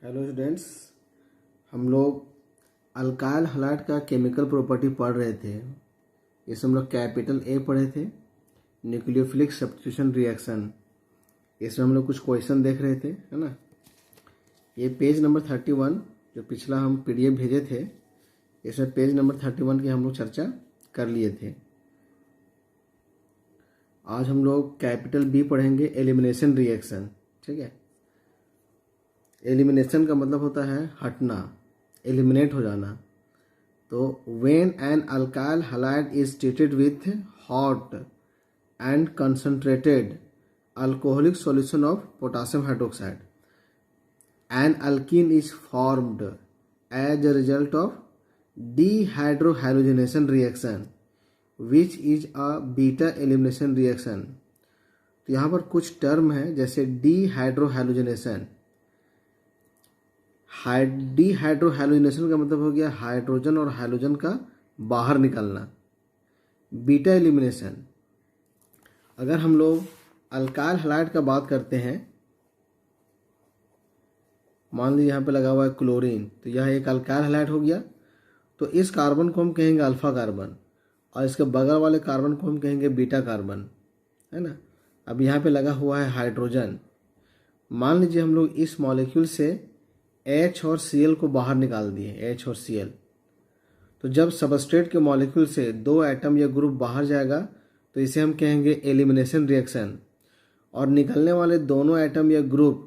Hello students, हम लोग alkyl halide का केमिकल प्रॉपर्टी पढ़ रहे थे। इसमें हम लोग कैपिटल ए पढ़े थे, न्यूक्लियोफिलिक सब्स्टिट्यूशन रिएक्शन। इसमें हम लोग कुछ क्वेश्चन देख रहे थे, है ना। ये पेज नंबर 31 जो पिछला हम पीडीएफ भेजे थे, इसमें पेज नंबर 31 की हम लोग चर्चा कर लिए थे। आज हम लोग कैपिटल बी पढ़ेंगे, एलिमिनेशन रिएक्शन। ठीक है, एलिमिनेशन का मतलब होता है हटना, एलिमिनेट हो जाना। तो when an alkyl halide is treated with hot and concentrated alcoholic solution of potassium hydroxide, an alkene is formed as a result of dehydrohalogenation reaction which is a beta elimination reaction. तो यहाँ पर कुछ term है, जैसे डिहाइड्रोहैलोजिनेशन। डिहाइड्रोहैलोजिनेशन का मतलब हो गया हाइड्रोजन और हाइलोजन का बाहर निकलना। बीटा एलिमिनेशन, अगर हम लोग अल्काइल हैलाइड का बात करते हैं, मान लीजिए यहाँ पे लगा हुआ है क्लोरीन, तो यह एक अल्काइल हैलाइड हो गया। तो इस कार्बन को हम कहेंगे अल्फा कार्बन, और इसके बगल वाले कार्बन को हम कहेंगे बीटा कार्बन, है ना। अब यहाँ पे लगा हुआ है हाइड्रोजन। मान लीजिए हम लोग इस मॉलिक्यूल से H और Cl को बाहर निकाल दिए, H और Cl। तो जब सबस्ट्रेट के मॉलिक्यूल से दो एटम या ग्रुप बाहर जाएगा तो इसे हम कहेंगे एलिमिनेशन रिएक्शन, और निकलने वाले दोनों एटम या ग्रुप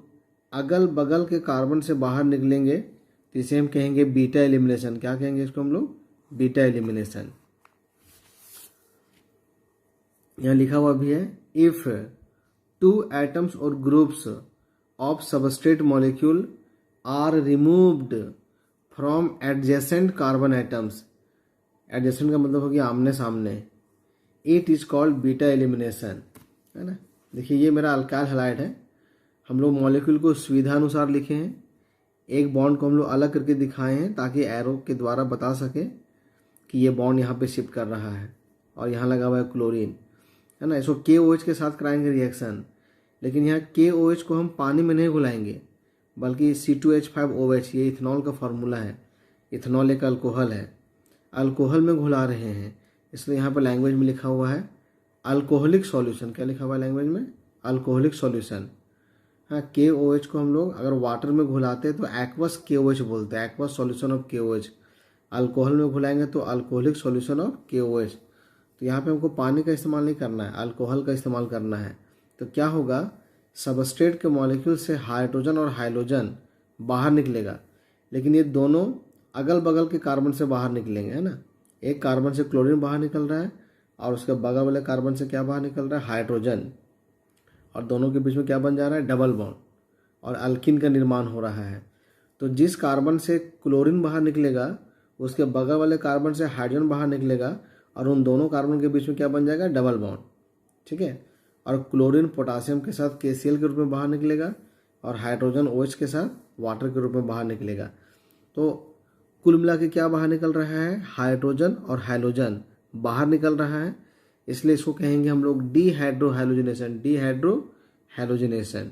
अगल बगल के कार्बन से बाहर निकलेंगे तो इसे हम कहेंगे बीटा एलिमिनेशन। क्या कहेंगे इसको हम लोग? Beta elimination. यहाँ लिखा हुआ भी है, इफ टू एटम्स और groups of substrate molecule are removed from adjacent carbon atoms, adjacent का मतलब हो गया आमने सामने, it is called beta elimination, है ना। देखिए ये मेरा अल्काइल हैलाइड है, हम लोग मॉलिक्यूल को सुविधा अनुसार लिखे हैं। एक बॉन्ड को हम लोग अलग करके दिखाए हैं ताकि एरो के द्वारा बता सके कि ये बॉन्ड यहाँ पे शिफ्ट कर रहा है, और यहाँ लगा हुआ है क्लोरीन, है ना। इसको KOH के साथ कराएंगे रिएक्शन, लेकिन यहाँ KOH को हम पानी में नहीं घुलाएंगे, बल्कि C2H5OH, ये इथेनॉल का फार्मूला है। इथेनॉल एक अल्कोहल है, अल्कोहल में घुला रहे हैं, इसलिए यहाँ पर लैंग्वेज में लिखा हुआ है अल्कोहलिक सॉल्यूशन। क्या लिखा हुआ है लैंग्वेज में? Alcoholic solution. हाँ, KOH को हम लोग अगर वाटर में घुलाते हैं तो एक्वस KOH बोलते हैं, aqueous solution of KOH। Alcohol में घुलाएंगे तो अल्कोहलिक सॉल्यूशन ऑफ KOH। तो यहाँ पे हमको पानी का इस्तेमाल नहीं करना है, अल्कोहल का इस्तेमाल करना है। तो क्या होगा, सबस्ट्रेट के मॉलिक्यूल से हाइड्रोजन और हाइलोजन बाहर निकलेगा, लेकिन ये दोनों अगल बगल के कार्बन से बाहर निकलेंगे, है ना। एक कार्बन से क्लोरीन बाहर निकल रहा है और उसके बगल वाले कार्बन से क्या बाहर निकल रहा है? हाइड्रोजन, और दोनों के बीच में क्या बन जा रहा है? डबल बॉन्ड, और अल्किन का निर्माण हो रहा है। तो जिस कार्बन से क्लोरीन बाहर निकलेगा उसके बगल वाले कार्बन से हाइड्रोजन बाहर निकलेगा, और उन दोनों कार्बन के बीच में क्या बन जाएगा? Double bond. ठीक है, और क्लोरीन पोटासियम के साथ KCl के रूप में बाहर निकलेगा, और हाइड्रोजन OH के साथ वाटर के रूप में बाहर निकलेगा। तो कुल मिला के क्या बाहर निकल रहा है? हाइड्रोजन और हाइलोजन बाहर निकल रहा है, इसलिए इसको कहेंगे हम लोग डिहाइड्रोहैलोजिनेशन। डिहाइड्रोहैलोजिनेशन।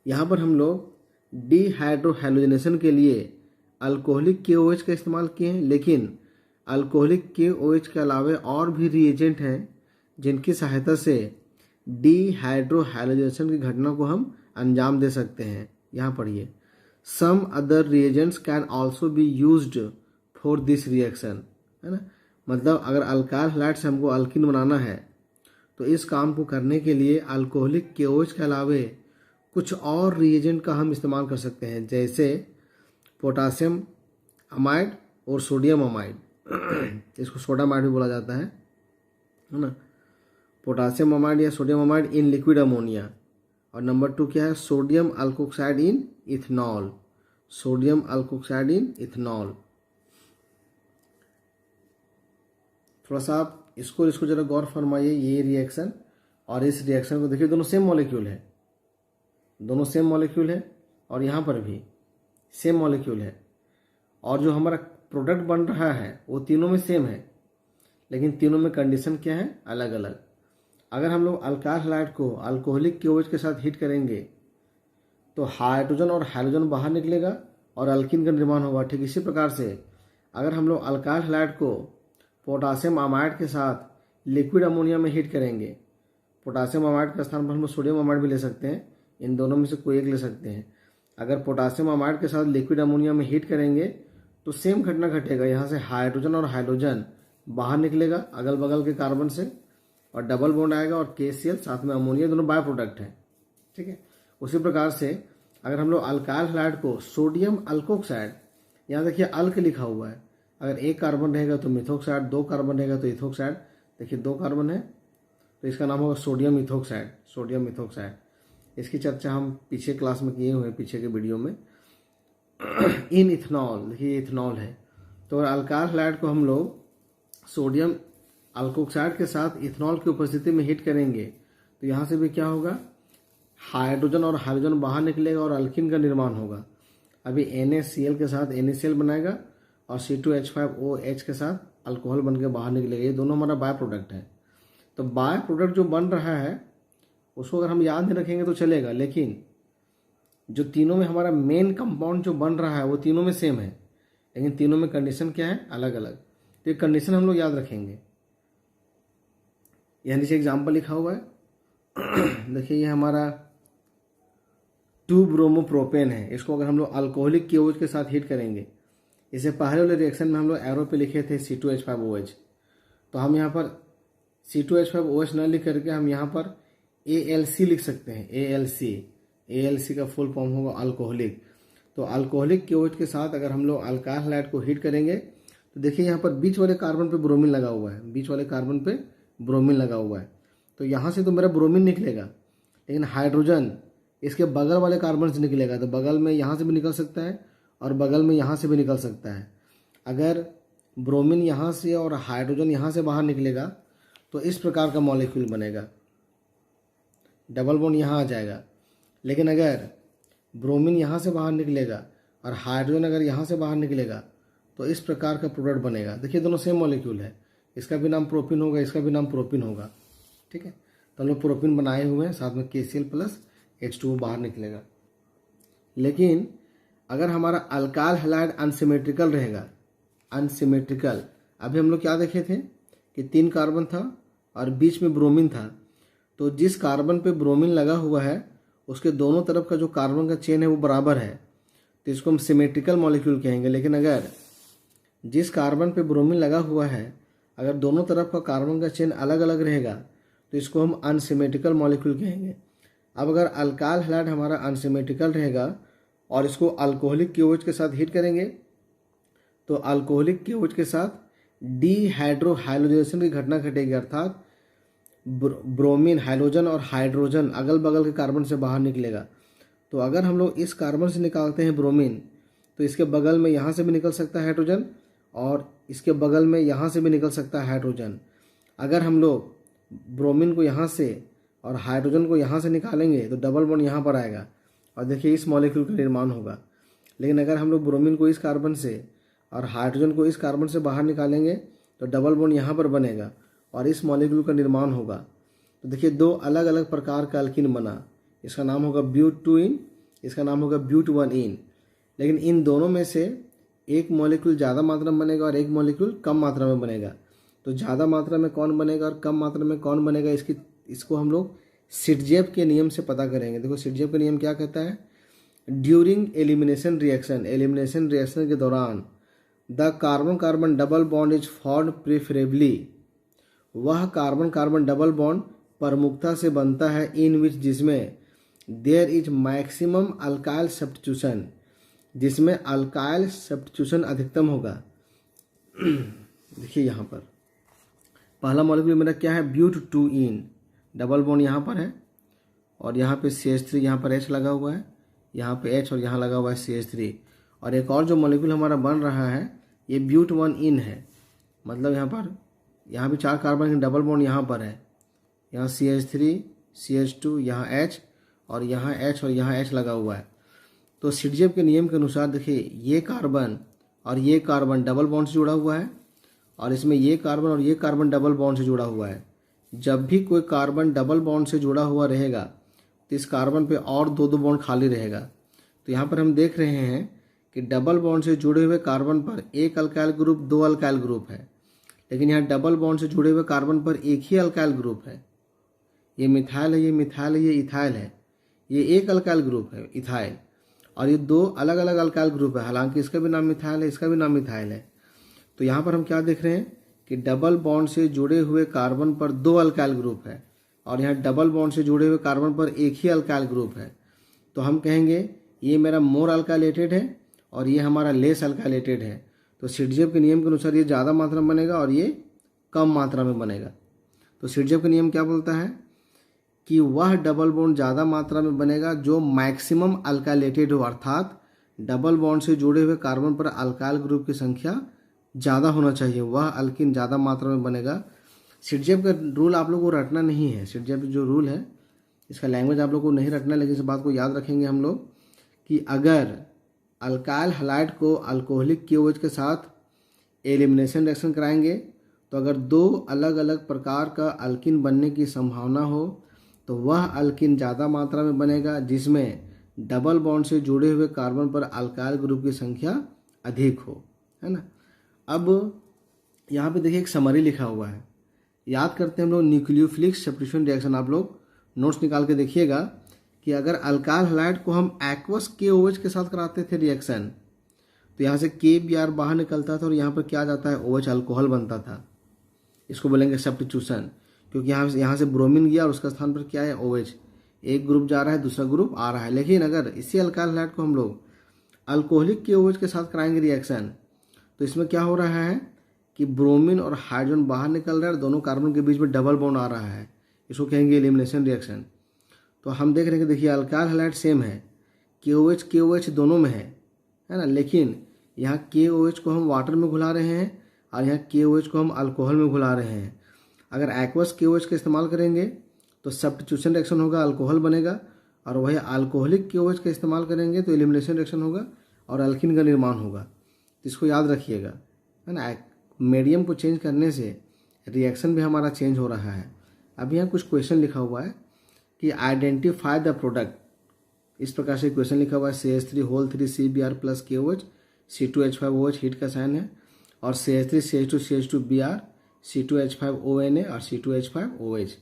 यहाँ पर हम लोग डिहाइड्रोहैलोजिनेशन के लिए अल्कोहलिक KOH का इस्तेमाल किए हैं, लेकिन अल्कोहलिक KOH के अलावा और भी रिएजेंट हैं जिनकी सहायता से डिहाइड्रोहैलोजिनेशन की घटना को हम अंजाम दे सकते हैं। यहाँ पढ़िए, some other reagents can also be used for this reaction, है ना। मतलब अगर अल्काइल हैलाइड से हमको अल्किन बनाना है तो इस काम को करने के लिए अल्कोहलिक KOH के अलावे कुछ और रिएजेंट का हम इस्तेमाल कर सकते हैं, जैसे पोटासियम अमाइड और सोडियम अमाइड। इसको सोडामाइड भी बोला जाता है ना। पोटासियम अमाइड या sodium amide in liquid ammonia, और नंबर 2 क्या है? सोडियम अल्कोक्साइड इन इथेनॉल। सोडियम अल्कोक्साइड इन इथेनॉल। थोड़ा सा आप इसको जरा गौर फरमाइए, ये रिएक्शन और इस रिएक्शन को देखिए, दोनों सेम मॉलिक्यूल है, दोनों सेम मॉलिक्यूल है, और यहाँ पर भी सेम मॉलिक्यूल है, और जो हमारा प्रोडक्ट बन रहा है वो तीनों में सेम है, लेकिन तीनों में कंडीशन क्या है? अलग अलग। अगर हम लोग अल्काइल हैलाइड को अल्कोहलिक KOH के साथ हीट करेंगे तो हाइड्रोजन और हाइड्रोजन बाहर निकलेगा और अल्कीन का निर्माण होगा। ठीक इसी प्रकार से अगर हम लोग अल्काइल हैलाइड को पोटासियम अमाइड के साथ लिक्विड अमोनिया में हीट करेंगे, पोटासियम अमाइड के स्थान पर हम लोग सोडियम अमाइड भी ले सकते हैं, इन दोनों में से कोई एक ले सकते हैं। अगर पोटासियम अमाइड के साथ लिक्विड अमोनिया में हीट करेंगे तो सेम घटना घटेगा, यहाँ से हाइड्रोजन और हाइड्रोजन बाहर निकलेगा अगल बगल के कार्बन से और डबल बॉन्ड आएगा और KCl साथ में अमोनिया, दोनों बाय प्रोडक्ट है। ठीक है, उसी प्रकार से अगर हम लोग अल्काइल हैलाइड को सोडियम अल्कोक्साइड, यहाँ देखिए अल्क लिखा हुआ है, अगर एक कार्बन रहेगा तो मिथोक्साइड, दो कार्बन रहेगा तो इथोक्साइड, देखिए दो कार्बन है तो इसका नाम होगा सोडियम इथोक्साइड, सोडियम इथोक्साइड। इसकी चर्चा हम पीछे क्लास में किए हुए हैं, पीछे के वीडियो में। इन इथेनॉल, देखिए इथेनॉल है, तो अल्काइल हैलाइड को हम लोग सोडियम अल्कोक्साइड के साथ इथेनॉल की उपस्थिति में हीट करेंगे तो यहाँ से भी क्या होगा, हाइड्रोजन और हाइड्रोजन बाहर निकलेगा और अल्कीन का निर्माण होगा। अभी NaCl के साथ NaCl बनाएगा और C2H5OH के साथ अल्कोहल बन के बाहर निकलेगा। ये दोनों हमारा बाय प्रोडक्ट है। तो बाय प्रोडक्ट जो बन रहा है उसको अगर हम याद नहीं रखेंगे तो चलेगा, लेकिन जो तीनों में हमारा मेन कंपाउंड जो बन रहा है वो तीनों में सेम है, लेकिन तीनों में कंडीशन क्या है, अलग अलग। तो ये कंडीशन हम लोग याद रखेंगे। यहाँ नीचे एग्जाम्पल लिखा हुआ है, देखिए ये हमारा 2-ब्रोमोप्रोपेन है। इसको अगर हम लोग अल्कोहलिक KOH के साथ हीट करेंगे, इससे पहले वाले रिएक्शन में हम लोग एरो पे लिखे थे C2H5OH, तो हम यहाँ पर C2H5OH न लिख करके हम यहाँ पर ALC लिख सकते हैं। ALC का फुल फॉर्म होगा अल्कोहलिक। तो अल्कोहलिक KOH के साथ अगर हम लोग अल्काइल हैलाइड को हीट करेंगे तो देखिए यहाँ पर बीच वाले कार्बन पे ब्रोमीन लगा हुआ है, बीच वाले कार्बन पे ब्रोमीन लगा हुआ है, तो यहाँ से तो मेरा ब्रोमीन निकलेगा, लेकिन हाइड्रोजन इसके बगल वाले कार्बन से निकलेगा, तो बगल में यहाँ से भी निकल सकता है और बगल में यहाँ से भी निकल सकता है। अगर ब्रोमीन यहाँ से और हाइड्रोजन यहाँ से बाहर निकलेगा तो इस प्रकार का मॉलिक्यूल बनेगा, डबल बॉन्ड यहाँ आ जाएगा। लेकिन अगर ब्रोमीन यहाँ से बाहर निकलेगा और हाइड्रोजन अगर यहाँ से बाहर निकलेगा तो इस प्रकार का प्रोडक्ट बनेगा। देखिए दोनों सेम मॉलिक्यूल है, इसका भी नाम प्रोपिन होगा, इसका भी नाम प्रोपिन होगा। ठीक है, तो हम लोग प्रोपिन बनाए हुए हैं, साथ में KCl प्लस H2O बाहर निकलेगा। लेकिन अगर हमारा अल्काइल हैलाइड अनसिमेट्रिकल रहेगा, अनसिमेट्रिकल, अभी हम लोग क्या देखे थे कि 3 कार्बन था और बीच में ब्रोमीन था, तो जिस कार्बन पे ब्रोमीन लगा हुआ है उसके दोनों तरफ का जो कार्बन का चेन है वो बराबर है, तो इसको हम सिमेट्रिकल मॉलिक्यूल कहेंगे। लेकिन अगर जिस कार्बन पे ब्रोमीन लगा हुआ है अगर दोनों तरफ का कार्बन का चेन अलग अलग रहेगा तो इसको हम अनसिमेट्रिकल मॉलिक्यूल कहेंगे। अब अगर अल्काइल हैलाइड हमारा अनसिमेट्रिकल रहेगा और इसको अल्कोहलिक KOH के साथ हीट करेंगे तो अल्कोहलिक KOH के साथ डीहाइड्रोहाइलोजेनेशन की घटना घटेगी, अर्थात ब्रोमीन, हाइड्रोजन और हाइड्रोजन अगल बगल के कार्बन से बाहर निकलेगा। तो अगर हम लोग इस कार्बन से निकालते हैं ब्रोमीन तो इसके बगल में यहाँ से भी निकल सकता है हाइड्रोजन और इसके बगल में यहाँ से भी निकल सकता है हाइड्रोजन। अगर हम लोग ब्रोमीन को यहाँ से और हाइड्रोजन को यहाँ से निकालेंगे तो डबल बॉन्ड यहाँ पर आएगा और देखिए इस मॉलिक्यूल का निर्माण होगा। लेकिन अगर हम लोग ब्रोमीन को इस कार्बन से और हाइड्रोजन को इस कार्बन से बाहर निकालेंगे तो डबल बॉन्ड यहाँ पर बनेगा और इस मॉलिक्यूल का निर्माण होगा। तो देखिए 2 अलग अलग प्रकार का अल्कीन बना, इसका नाम होगा ब्यूट-2-इन, इसका नाम होगा ब्यूट-1-इन। लेकिन इन दोनों में से एक मॉलिक्यूल ज़्यादा मात्रा में बनेगा और एक मॉलिक्यूल कम मात्रा में बनेगा। तो ज़्यादा मात्रा में कौन बनेगा और कम मात्रा में कौन बनेगा, इसको हम लोग सिटजेप के नियम से पता करेंगे। देखो सिटजेप का नियम क्या कहता है, during elimination reaction, elimination reaction के दौरान the carbon carbon double bond is formed preferably, वह कार्बन कार्बन डबल बॉन्ड प्रमुखता से बनता है इन विच, जिसमें there is maximum alkyl substitution, जिसमें अल्काइल सब्स्टिट्यूशन अधिकतम होगा। देखिए यहाँ पर पहला मॉलिक्यूल मेरा क्या है, ब्यूट-2-इन, डबल बॉन्ड यहाँ पर है और यहाँ पे CH3, यहाँ पर H लगा हुआ है, यहाँ पे H और यहाँ लगा हुआ है CH3। और एक और जो मॉलिक्यूल हमारा बन रहा है ये ब्यूट-1-इन है, मतलब यहाँ भी 4 कार्बन के डबल बॉन्ड यहाँ पर है, यहाँ CH3, CH2, यहाँ H और यहाँ H और यहाँ H लगा हुआ है। तो सिटजेप के नियम के अनुसार देखिए ये कार्बन और ये कार्बन डबल बॉन्ड से जुड़ा हुआ है और इसमें ये कार्बन और ये कार्बन डबल बॉन्ड से जुड़ा हुआ है। जब भी कोई कार्बन डबल बॉन्ड से जुड़ा हुआ रहेगा तो इस कार्बन पे और दो दो बॉन्ड खाली रहेगा। तो यहाँ पर हम देख रहे हैं कि डबल बॉन्ड से जुड़े हुए कार्बन पर एक अल्काइल ग्रुप, दो अल्काइल ग्रुप है, लेकिन यहाँ डबल बॉन्ड से जुड़े हुए कार्बन पर एक ही अल्काइल ग्रुप है। ये मिथाइल है, ये मिथाइल है, ये इथाइल है। ये एक अल्काइल ग्रुप है इथाइल, और ये दो अलग अलग अल्काइल ग्रुप है, हालांकि इसका भी नाम मिथाइल है, इसका भी नाम मिथाइल है। तो यहाँ पर हम क्या देख रहे हैं कि डबल बॉन्ड से जुड़े हुए कार्बन पर दो अल्काइल ग्रुप है, और यहाँ डबल बॉन्ड से जुड़े हुए कार्बन पर एक ही अल्काइल ग्रुप है। तो हम कहेंगे ये मेरा मोर अल्काइलेटेड है और ये हमारा लेस अल्काइलेटेड है। तो सिडजेव के नियम के अनुसार ये ज़्यादा मात्रा में बनेगा और ये कम मात्रा में बनेगा। तो सिडजेव का नियम क्या बोलता है कि वह डबल बॉन्ड ज़्यादा मात्रा में बनेगा जो मैक्सिमम अल्काइलेटेड हो, अर्थात डबल बॉन्ड से जुड़े हुए कार्बन पर अल्काइल ग्रुप की संख्या ज़्यादा होना चाहिए, वह अल्किन ज़्यादा मात्रा में बनेगा। सिडजेव का रूल आप लोगों को रटना नहीं है। सिडजेव जो रूल है इसका लैंग्वेज आप लोगों को नहीं रटना, लेकिन इस बात को याद रखेंगे हम लोग कि अगर अल्काइल हैलाइड को अल्कोहलिक KOH के साथ एलिमिनेशन रिएक्शन कराएंगे तो अगर दो अलग अलग प्रकार का अल्किन बनने की संभावना हो तो वह अल्किन ज़्यादा मात्रा में बनेगा जिसमें डबल बॉन्ड से जुड़े हुए कार्बन पर अल्काइल ग्रुप की संख्या अधिक हो, है ना। अब यहाँ पे देखिए एक समरी लिखा हुआ है, याद करते हैं हम लोग न्यूक्लियोफिलिक सब्स्टिट्यूशन रिएक्शन। आप लोग नोट्स निकाल के देखिएगा कि अगर अल्काइल हैलाइड को हम एक्वस KOH के साथ कराते थे रिएक्शन तो यहाँ से KBr बाहर निकलता था और यहाँ पर क्या जाता है OH अल्कोहल बनता था। इसको बोलेंगे सब्स्टिट्यूशन, क्योंकि यहाँ से ब्रोमीन गया और उसका स्थान पर क्या है OH, एक ग्रुप जा रहा है दूसरा ग्रुप आ रहा है। लेकिन अगर इसी अल्काइल हैलाइड को हम लोग अल्कोहलिक KOH के साथ कराएंगे रिएक्शन तो इसमें क्या हो रहा है कि ब्रोमीन और हाइड्रोजन बाहर निकल रहा है, दोनों कार्बन के बीच में डबल बॉन्ड आ रहा है, इसको कहेंगे एलिमिनेशन रिएक्शन। तो हम देख रहे हैं कि देखिए अल्काइल हैलाइड सेम है, KOH दोनों में है ना, लेकिन यहाँ KOH को हम वाटर में घुला रहे हैं और यहाँ KOH को हम अल्कोहल में घुला रहे हैं। अगर एक्वस KOH का इस्तेमाल करेंगे तो सब्स्टिट्यूशन रिएक्शन होगा, अल्कोहल बनेगा, और वही अल्कोहलिक KOH का इस्तेमाल करेंगे तो एलिमिनेशन रिएक्शन होगा और अल्किन का निर्माण होगा। तो इसको याद रखिएगा, है ना। मीडियम को चेंज करने से रिएक्शन भी हमारा चेंज हो रहा है। अब यहाँ कुछ क्वेश्चन लिखा हुआ है कि आइडेंटिफाई द प्रोडक्ट, इस प्रकार से क्वेश्चन लिखा हुआ है CH3 CBr plus KOH, C2H5OH heat का साइन है, और CH3CH2CH2Br C2H5ONa और C2H5OH।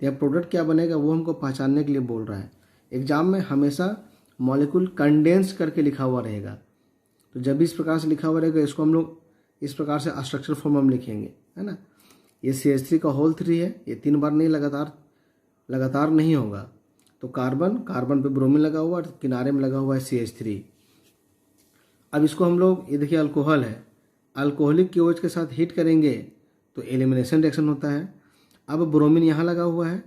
यह प्रोडक्ट क्या बनेगा वो हमको पहचानने के लिए बोल रहा है। एग्जाम में हमेशा मॉलिक्यूल कंडेंस करके लिखा हुआ रहेगा, तो जब भी इस प्रकार से लिखा हुआ रहेगा इसको हम लोग इस प्रकार से स्ट्रक्चर फॉर्म में लिखेंगे, है ना। ये CH3 का होल 3 है, ये 3 बार नहीं लगातार नहीं होगा। तो कार्बन पे ब्रोमीन लगा हुआ और किनारे में लगा हुआ है CH3। अब इसको हम लोग, ये देखिए अल्कोहल है, अल्कोहलिक KOH के साथ हीट करेंगे तो एलिमिनेशन रिएक्शन होता है। अब ब्रोमीन यहाँ लगा हुआ है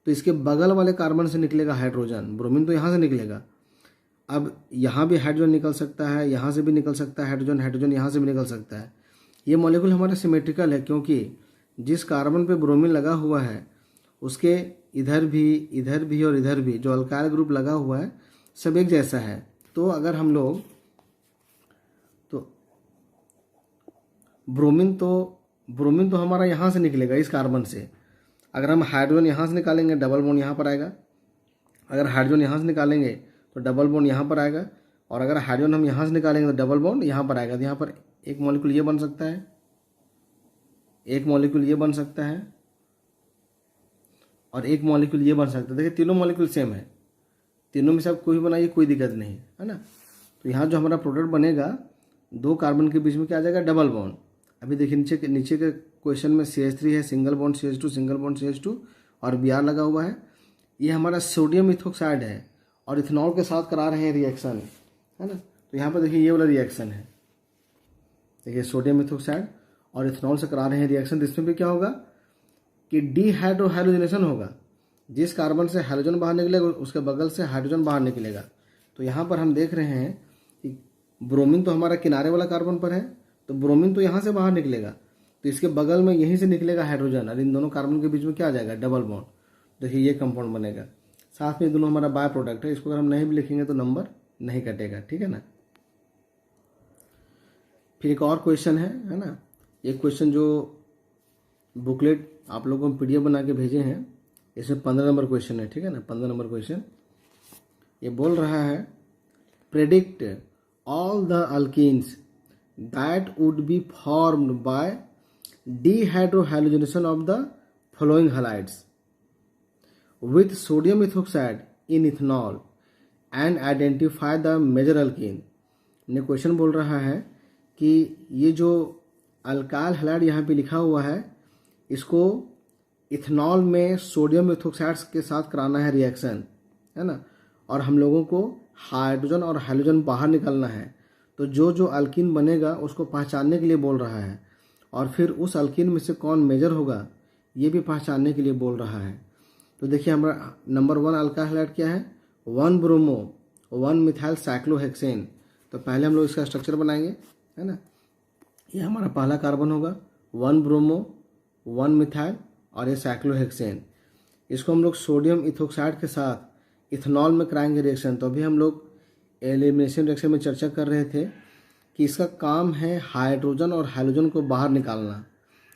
तो इसके बगल वाले कार्बन से निकलेगा हाइड्रोजन, ब्रोमीन तो यहाँ से निकलेगा। अब यहाँ भी हाइड्रोजन निकल सकता है, यहाँ से भी निकल सकता है हाइड्रोजन यहाँ से भी निकल सकता है। ये मॉलिक्यूल हमारा सिमेट्रिकल है, क्योंकि जिस कार्बन पे ब्रोमीन लगा हुआ है उसके इधर भी और इधर भी जो अल्काइल ग्रुप लगा हुआ है सब एक जैसा है। तो अगर हम लोग तो ब्रोमीन तो हमारा यहाँ से निकलेगा इस कार्बन से। अगर हम हाइड्रोजन यहाँ से निकालेंगे डबल बॉन्ड यहाँ पर आएगा, अगर हाइड्रोजन यहाँ से निकालेंगे तो डबल बॉन्ड यहाँ पर आएगा, और अगर हाइड्रोजन हम यहाँ से निकालेंगे तो डबल बॉन्ड यहाँ पर आएगा। तो यहाँ पर एक मॉलिक्यूल ये बन सकता है, एक मॉलिक्यूल ये बन सकता है, और एक मॉलिक्यूल ये बन सकता है। देखिए तीनों मॉलिक्यूल सेम है, तीनों में से आप कोई भी बनाइए कोई दिक्कत नहीं है ना। तो यहाँ जो हमारा प्रोडक्ट बनेगा दो कार्बन के बीच में क्या आ जाएगा, डबल बॉन्ड। अभी देखिए नीचे के क्वेश्चन में CH3 है, single bond CH2 single bond CH2 और Br लगा हुआ है। ये हमारा सोडियम इथोक्साइड है और इथेनॉल के साथ करा रहे हैं रिएक्शन, है ना। तो यहाँ पर देखिए ये वाला रिएक्शन है, देखिए सोडियम इथोक्साइड और इथेनॉल से करा रहे हैं रिएक्शन। तो इसमें भी क्या होगा कि डिहाइड्रोहाइड्रोजनेशन होगा, जिस कार्बन से हाइड्रोजन बाहर निकलेगा उसके बगल से हाइड्रोजन बाहर निकलेगा। तो यहाँ पर हम देख रहे हैं कि ब्रोमीन तो हमारा किनारे वाला कार्बन पर है, तो ब्रोमीन तो यहाँ से बाहर निकलेगा, तो इसके बगल में यहीं से निकलेगा हाइड्रोजन, और इन दोनों कार्बन के बीच में क्या आ जाएगा, डबल बॉन्ड। देखिए ये कंपाउंड बनेगा। साथ में दोनों हमारा बाय प्रोडक्ट है, इसको अगर हम नहीं भी लिखेंगे तो नंबर नहीं कटेगा, ठीक है ना। फिर एक और क्वेश्चन है ना। एक क्वेश्चन जो बुकलेट आप लोगों को PDF बना के भेजे हैं इसमें 15 नंबर क्वेश्चन है, ठीक है ना, 15 नंबर क्वेश्चन। ये बोल रहा है predict all the alkenes that would be formed by dehydrohalogenation of the following halides with sodium ethoxide in ethanol and identify the major alkene। ने क्वेश्चन बोल रहा है कि ये जो अल्काइल हैलाइड यहाँ पे लिखा हुआ है इसको इथेनॉल में सोडियम इथोक्साइड्स के साथ कराना है रिएक्शन, है ना, और हम लोगों को हाइड्रोजन और हैलोजन बाहर निकालना है। तो जो जो अल्कीन बनेगा उसको पहचानने के लिए बोल रहा है, और फिर उस अल्कीन में से कौन मेजर होगा ये भी पहचानने के लिए बोल रहा है। तो देखिए हमारा नंबर 1 अल्काइल हैलाइड क्या है, 1 ब्रोमो 1 मिथाइल साइक्लोहेक्सेन। तो पहले हम लोग इसका स्ट्रक्चर बनाएंगे, है ना। ये हमारा पहला कार्बन होगा 1 ब्रोमो 1 मिथाइल और ये साइक्लोहेक्सेन। इसको हम लोग सोडियम इथोक्साइड के साथ इथेनॉल में कराएंगे रिएक्शन। तो अभी हम लोग एलिमिनेशन रिएक्शन में चर्चा कर रहे थे कि इसका काम है हाइड्रोजन और हैलोजन को बाहर निकालना।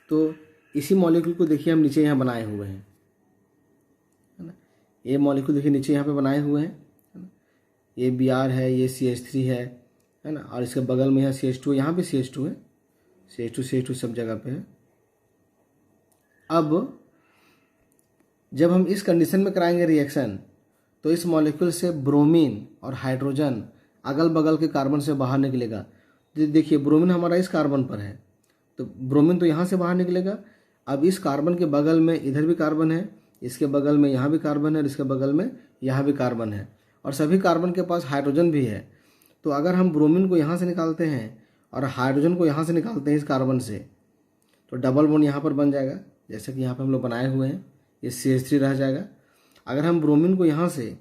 तो इसी मॉलिक्यूल को देखिए हम नीचे यहाँ बनाए हुए हैं, है ना। ये मॉलिक्यूल देखिए नीचे यहाँ पे बनाए हुए हैं, है ना। ये Br है, ये CH3 है ना, और इसके बगल में यहाँ CH2, यहाँ पे CH2 है, CH2 सब जगह पे है। अब जब हम इस कंडीशन में कराएंगे रिएक्शन तो इस मॉलिक्यूल से ब्रोमीन और हाइड्रोजन अगल बगल के कार्बन से बाहर निकलेगा। देखिए ब्रोमीन हमारा इस कार्बन पर है तो ब्रोमीन तो यहाँ से बाहर निकलेगा। अब इस कार्बन के बगल में इधर भी कार्बन है, इसके बगल में यहाँ भी कार्बन है और इसके बगल में यहाँ भी कार्बन है, और सभी कार्बन के पास हाइड्रोजन भी है। तो अगर हम ब्रोमीन को यहाँ से निकालते हैं और हाइड्रोजन को यहाँ से निकालते हैं इस कार्बन से, तो डबल बॉन्ड यहाँ पर बन जाएगा, जैसे कि यहाँ पर हम लोग बनाए हुए हैं। ये CH3 रह जाएगा। अगर हम ब्रोमीन को यहाँ से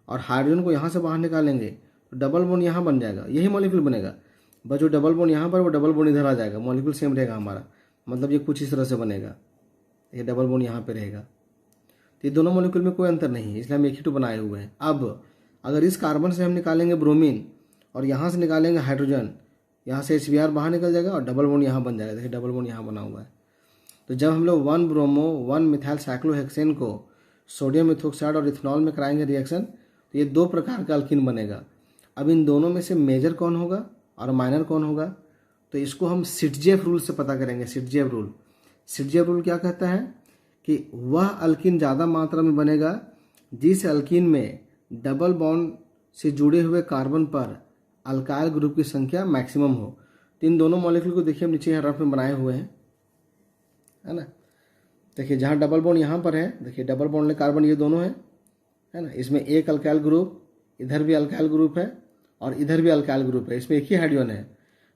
और हाइड्रोजन को यहाँ से बाहर निकालेंगे तो डबल बॉन्ड यहाँ बन जाएगा, यही मॉलिक्यूल बनेगा। बस जो डबल बॉन्ड यहाँ पर वो डबल बॉन्ड इधर आ जाएगा, मॉलिक्यूल सेम रहेगा हमारा। मतलब ये कुछ इस तरह से बनेगा, ये डबल बॉन्ड यहाँ पे रहेगा। तो ये दोनों मॉलिक्यूल में कोई अंतर नहीं है, इसलिए हम एक ही तो बनाए हुए हैं। अब अगर इस कार्बन से हम निकालेंगे ब्रोमीन और यहाँ से निकालेंगे हाइड्रोजन, यहाँ से HBr बाहर निकल जाएगा और डबल बॉन्ड यहाँ बन जाएगा। देखिए डबल बॉन्ड यहाँ बना हुआ है। तो जब हम लोग 1 ब्रोमो 1 मिथाइल साइक्लोहेक्सेन को सोडियम इथोक्साइड और इथेनॉल में कराएंगे रिएक्शन तो ये 2 प्रकार का अल्कीन बनेगा। अब इन दोनों में से मेजर कौन होगा और माइनर कौन होगा, तो इसको हम सिटजेफ रूल से पता करेंगे। सिटजेफ रूल, सिटजेफ रूल क्या कहता है कि वह अल्कीन ज़्यादा मात्रा में बनेगा जिस अल्कीन में डबल बॉन्ड से जुड़े हुए कार्बन पर अल्काइल ग्रुप की संख्या मैक्सिमम हो। तो इन दोनों मॉलिक्यूल को देखिए हम नीचे यहाँ रफ में बनाए हुए हैं, है ना। देखिए जहाँ डबल बॉन्ड यहाँ पर है, देखिए डबल बॉन्ड में कार्बन ये दोनों है ना। इसमें एक अल्काइल ग्रुप, इधर भी अल्काइल ग्रुप है और इधर भी अल्काइल ग्रुप है। इसमें एक ही हाइड्रोजन है,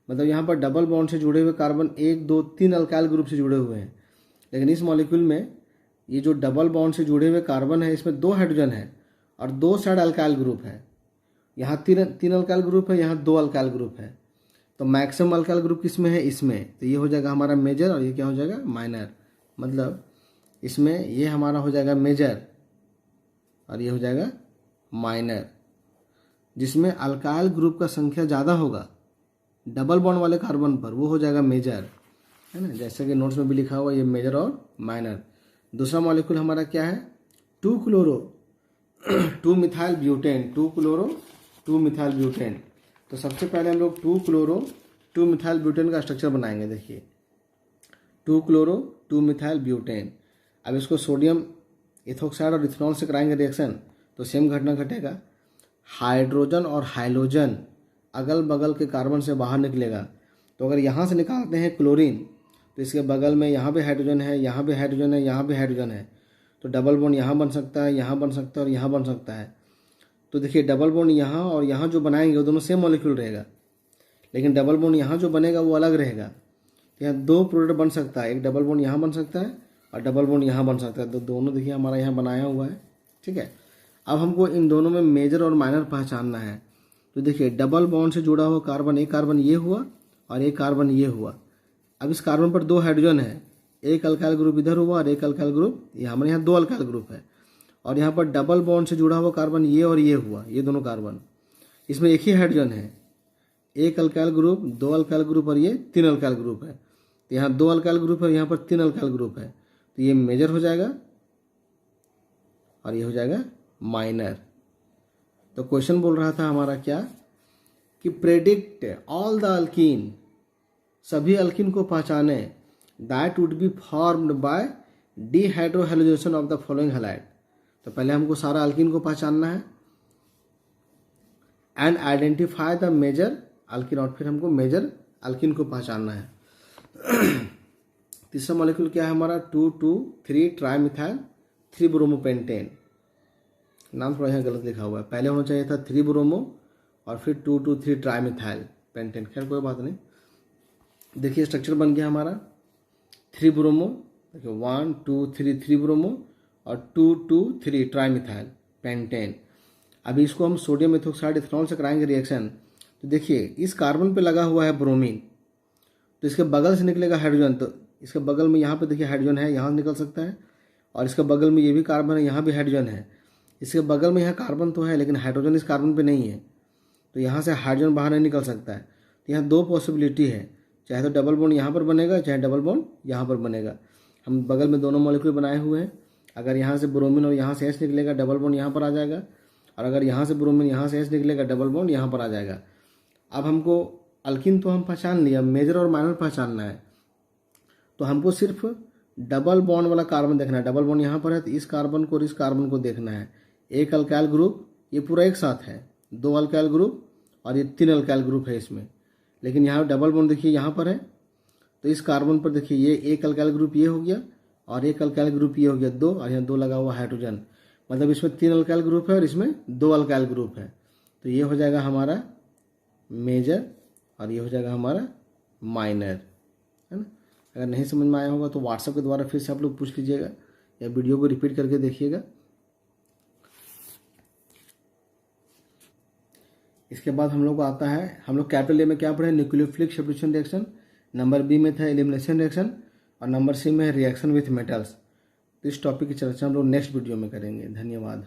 मतलब यहाँ पर डबल बॉन्ड से जुड़े हुए कार्बन 1 2 3 अल्काइल ग्रुप से जुड़े हुए हैं। लेकिन इस मॉलिक्यूल में ये जो डबल बॉन्ड से जुड़े हुए कार्बन है इसमें 2 हाइड्रोजन है और 2 साइड अल्काइल ग्रुप है। यहाँ 3 अल्काइल ग्रुप है, यहाँ 2 अल्काइल ग्रुप है। तो मैक्सिमम अल्काइल ग्रुप किस में है, इसमें। तो ये हो जाएगा हमारा मेजर और ये क्या हो जाएगा, माइनर। मतलब इसमें ये हमारा हो जाएगा मेजर और ये हो जाएगा माइनर। जिसमें अल्काइल ग्रुप का संख्या ज़्यादा होगा डबल बॉन्ड वाले कार्बन पर, वो हो जाएगा मेजर, है ना। जैसे कि नोट्स में भी लिखा हुआ ये मेजर और माइनर। दूसरा मॉलिक्यूल हमारा क्या है, 2 chloro 2 methyl butane, 2 chloro 2 methyl butane. तो सबसे पहले हम लोग 2 क्लोरो 2 मिथाइल ब्यूटेन का स्ट्रक्चर बनाएंगे। देखिए 2 क्लोरो 2 मिथाइल ब्यूटेन। अब इसको सोडियम इथोक्साइड और इथेनॉल से कराएंगे रिएक्शन तो सेम घटना घटेगा। हाइड्रोजन और हाइलोजन अगल बगल के कार्बन से बाहर निकलेगा। तो अगर यहाँ से निकालते हैं क्लोरीन तो इसके बगल में यहाँ भी हाइड्रोजन है, यहाँ भी हाइड्रोजन है, यहाँ भी हाइड्रोजन है। तो डबल बॉन्ड यहाँ बन सकता है, यहाँ बन सकता है और यहाँ बन सकता है। तो देखिए डबल बॉन्ड यहाँ और यहाँ जो बनाएंगे वो दोनों सेम मॉलिक्यूल रहेगा, लेकिन डबल बॉन्ड यहाँ जो बनेगा वो अलग रहेगा। तो यहाँ 2 प्रोडक्ट बन सकता है, एक डबल बॉन्ड यहाँ बन सकता है और डबल बॉन्ड यहाँ बन सकता है। तो दोनों देखिए हमारा यहाँ बनाया हुआ है, ठीक है। अब हमको इन दोनों में मेजर और माइनर पहचानना है। तो देखिए डबल बॉन्ड से जुड़ा हुआ कार्बन, एक कार्बन ये हुआ और एक कार्बन ये हुआ। अब इस कार्बन पर 2 हाइड्रोजन है, एक अल्काइल ग्रुप इधर हुआ और एक अल्काइल ग्रुप यहाँ, हमारे यहाँ 2 अल्काइल ग्रुप है। और यहाँ पर डबल बॉन्ड से जुड़ा हुआ कार्बन ये और ये हुआ, ये दोनों कार्बन। इसमें एक ही हाइड्रोजन है, एक अल्काइल ग्रुप, 2 अल्काइल ग्रुप और ये 3 अल्काइल ग्रुप है। तो यहाँ 2 अल्काइल ग्रुप है, यहाँ पर 3 अल्काइल ग्रुप है। तो ये मेजर हो जाएगा और ये हो जाएगा माइनर। तो क्वेश्चन बोल रहा था हमारा क्या कि प्रेडिक्ट ऑल द अल्कीन, सभी अल्कीन को पहचाने that would be formed by dehydrohalogenation of the following halide. तो पहले हमको सारा अल्कीन को पहचानना है and identify the major alkene, और फिर हमको मेजर अल्कीन को पहचानना है। तीसरा मॉलिक्यूल क्या है हमारा 2,2,3 ट्राइमिथाइल 3 ब्रोमोपेंटेन। नाम थोड़ा यहाँ गलत लिखा हुआ है, पहले होना चाहिए था 3 ब्रोमो और फिर 2,2,3 ट्राइमिथाइल पेंटेन। खैर कोई बात नहीं। देखिए स्ट्रक्चर बन गया हमारा 3 ब्रोमो, देखिए 1 2 3 3 ब्रोमो और 2 2 3 ट्राइमिथाइल पेंटेन। अभी इसको हम सोडियम मेथोक्साइड इथेनॉल से कराएंगे रिएक्शन। तो देखिए इस कार्बन पे लगा हुआ है ब्रोमीन, तो इसके बगल से निकलेगा हाइड्रोजन। तो इसके बगल में यहाँ पे देखिए हाइड्रोजन है, यहाँ निकल सकता है, और इसके बगल में ये भी कार्बन है, यहाँ भी हाइड्रोजन है। इसके बगल में यहाँ कार्बन तो है लेकिन हाइड्रोजन इस कार्बन पे नहीं है, तो यहाँ से हाइड्रोजन बाहर नहीं निकल सकता है। तो यहाँ 2 पॉसिबिलिटी है, चाहे तो डबल बॉन्ड यहाँ पर बनेगा, चाहे डबल बॉन्ड यहाँ पर बनेगा। हम बगल में दोनों मॉलिक्यूल बनाए हुए हैं। अगर यहाँ से ब्रोमीन और यहाँ से H निकलेगा, डबल बॉन्ड यहाँ पर आ जाएगा, और अगर यहाँ से ब्रोमीन यहाँ से H निकलेगा, डबल बॉन्ड यहाँ पर आ जाएगा। अब हमको अल्कीन तो हम पहचान लिया, मेजर और माइनर पहचानना है। तो हमको सिर्फ डबल बॉन्ड वाला कार्बन देखना है। डबल बॉन्ड यहाँ पर है तो इस कार्बन को और इस कार्बन को देखना है। एक अल्काइल ग्रुप, ये पूरा एक साथ है, 2 अल्काइल ग्रुप और ये 3 अल्काइल ग्रुप है इसमें, लेकिन यहाँ डबल बॉन्ड देखिए यहाँ पर है। तो इस कार्बन पर देखिए ये एक अल्काइल ग्रुप ये हो गया और एक अल्काइल ग्रुप ये हो गया 2, और यहाँ 2 लगा हुआ हाइड्रोजन, मतलब इसमें 3 अल्काइल ग्रुप है और इसमें 2 अल्काइल ग्रुप है। तो ये हो जाएगा हमारा मेजर और ये हो जाएगा हमारा माइनर, है ना। अगर नहीं समझ में आया होगा तो व्हाट्सएप के द्वारा फिर से आप लोग पूछ लीजिएगा या वीडियो को रिपीट करके देखिएगा। इसके बाद हम लोग को आता है, हम लोग कैपिटल ए में क्या पढ़े, nucleophilic substitution reaction, number B में था एलिमिनेशन रिएक्शन, और नंबर सी में है रिएक्शन विथ मेटल्स। तो इस टॉपिक की चर्चा हम लोग नेक्स्ट वीडियो में करेंगे। धन्यवाद।